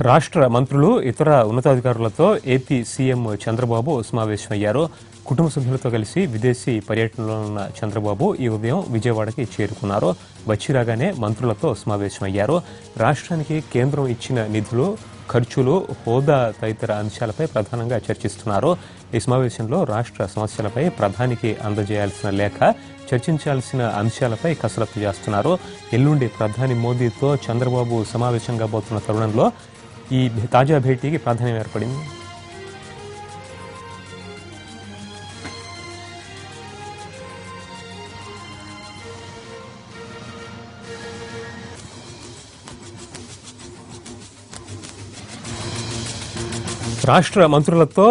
రాష్ట్ర మంత్రులు ఇతర ఉన్నతాధికారులతో ఏపీ సీఎం చంద్రబాబు సమావేశమయ్యారు. కుటుంబ సభ్యులతో కలిసి విదేశీ పర్యటనలో ఉన్న చంద్రబాబు ఈ ఉదయం విజయవాడకి చేరుకున్నారు. వచ్చి రాగానే మంత్రులతో సమావేశమయ్యారు. రాష్ట్రానికి కేంద్రం ఇచ్చిన నిధులు, ఖర్చులు, హోదా తదితర అంశాలపై ప్రధానంగా చర్చిస్తున్నారు. ఈ సమావేశంలో రాష్ట్ర సమస్యలపై ప్రధానికి అందజేయాల్సిన లేఖ, చర్చించాల్సిన అంశాలపై కసరత్తు చేస్తున్నారు. ఎల్లుండి ప్రధాని మోదీతో చంద్రబాబు సమావేశం కాబోతున్న తరుణంలో ఈ తాజా భేటీకి ప్రాధాన్యం ఏర్పడింది. రాష్ట్ర మంత్రులతో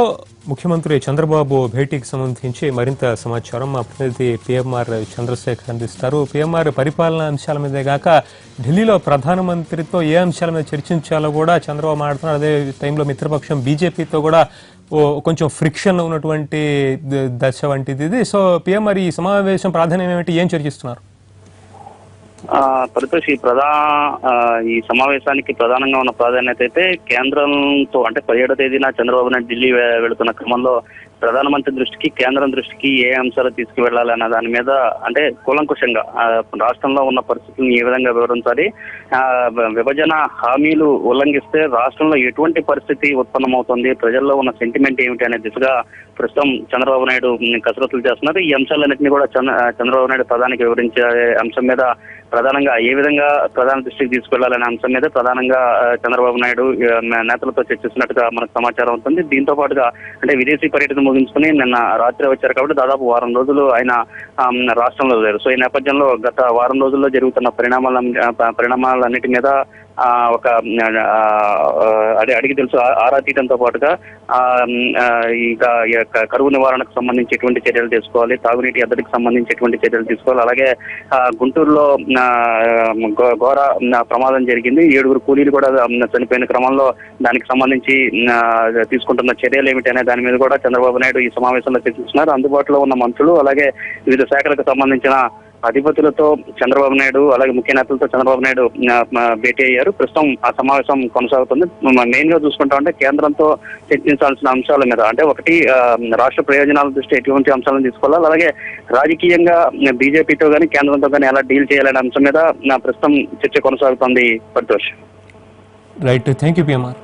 ముఖ్యమంత్రి చంద్రబాబు భేటీకి సంబంధించి మరింత సమాచారం మా ప్రతినిధి పిఎంఆర్ చంద్రశేఖర్ అందిస్తారు. పిఎంఆర్, పరిపాలనా అంశాల మీదే గాక ఢిల్లీలో ప్రధానమంత్రితో ఏ అంశాల మీద చర్చించాలో కూడా చంద్రబాబు మాట్లాడుతున్నారు. అదే టైంలో మిత్రపక్షం బీజేపీతో కూడా కొంచెం ఫ్రిక్షన్ ఉన్నటువంటి దశ వంటిది ఇది. సో పిఎంఆర్, ఈ సమావేశం ప్రాధాన్యం ఏమిటి, ఏం చర్చిస్తున్నారు? పరితోష్, ఈ సమావేశానికి ప్రధానంగా ఉన్న ప్రాధాన్యత అయితే కేంద్రంతో, అంటే 17వ తేదీన చంద్రబాబు నాయుడు ఢిల్లీ వెళుతున్న క్రమంలో ప్రధానమంత్రి దృష్టికి, కేంద్రం దృష్టికి ఏ అంశాలు తీసుకువెళ్లాలి అన్న దాని మీద, అంటే కూలంకుషంగా రాష్ట్రంలో ఉన్న పరిస్థితులను ఏ విధంగా వివరించాలి, విభజన హామీలు ఉల్లంఘిస్తే రాష్ట్రంలో ఎటువంటి పరిస్థితి ఉత్పన్నమవుతుంది, ప్రజల్లో ఉన్న సెంటిమెంట్ ఏమిటి అనే దిశగా ప్రస్తుతం చంద్రబాబు నాయుడు కసరత్తులు చేస్తున్నారు. ఈ అంశాలన్నింటినీ కూడా చంద్రబాబు నాయుడు ప్రధానికి వివరించే అంశం మీద, ప్రధానంగా ఏ విధంగా ప్రధాన దృష్టికి తీసుకెళ్లాలనే అంశం మీద ప్రధానంగా చంద్రబాబు నాయుడు నేతలతో చర్చిస్తున్నట్టుగా మనకు సమాచారం ఉంటుంది. దీంతో పాటుగా అంటే విదేశీ పర్యటన ముగించుకుని నిన్న రాత్రి వచ్చారు కాబట్టి దాదాపు వారం రోజులు ఆయన రాష్ట్రంలో లేరు. సో ఈ నేపథ్యంలో గత వారం రోజుల్లో జరుగుతున్న పరిణామాలన్నిటి మీద ఒక అడిగి తెలుసు ఆరా తీయడంతో పాటుగా ఇంకా కరువు నివారణకు సంబంధించి ఎటువంటి చర్యలు తీసుకోవాలి, తాగునీటి ఎద్దడికి సంబంధించి ఎటువంటి చర్యలు తీసుకోవాలి, అలాగే గుంటూరులో ఘోర ప్రమాదం జరిగింది, 7 కూలీలు కూడా చనిపోయిన క్రమంలో దానికి సంబంధించి తీసుకుంటున్న చర్యలు ఏమిటి అనే దాని మీద కూడా చంద్రబాబు నాయుడు ఈ సమావేశంలో చర్చిస్తున్నారు. అందుబాటులో ఉన్న మంత్రులు అలాగే వివిధ శాఖలకు సంబంధించిన అధిపతులతో చంద్రబాబు నాయుడు, అలాగే ముఖ్య నేతలతో చంద్రబాబు నాయుడు భేటీ అయ్యారు. ప్రస్తుతం ఆ సమావేశం కొనసాగుతుంది. మెయిన్ గా చూసుకుంటా ఉంటే కేంద్రంతో చర్చించాల్సిన అంశాల మీద, అంటే ఒకటి రాష్ట్ర ప్రయోజనాల దృష్టి ఎటువంటి అంశాలను తీసుకోవాలి, అలాగే రాజకీయంగా బీజేపీతో కానీ కేంద్రంతో కానీ ఎలా డీల్ చేయాలనే అంశం మీద ప్రస్తుతం చర్చ కొనసాగుతోంది. Paritosh. Right, thank you PMR.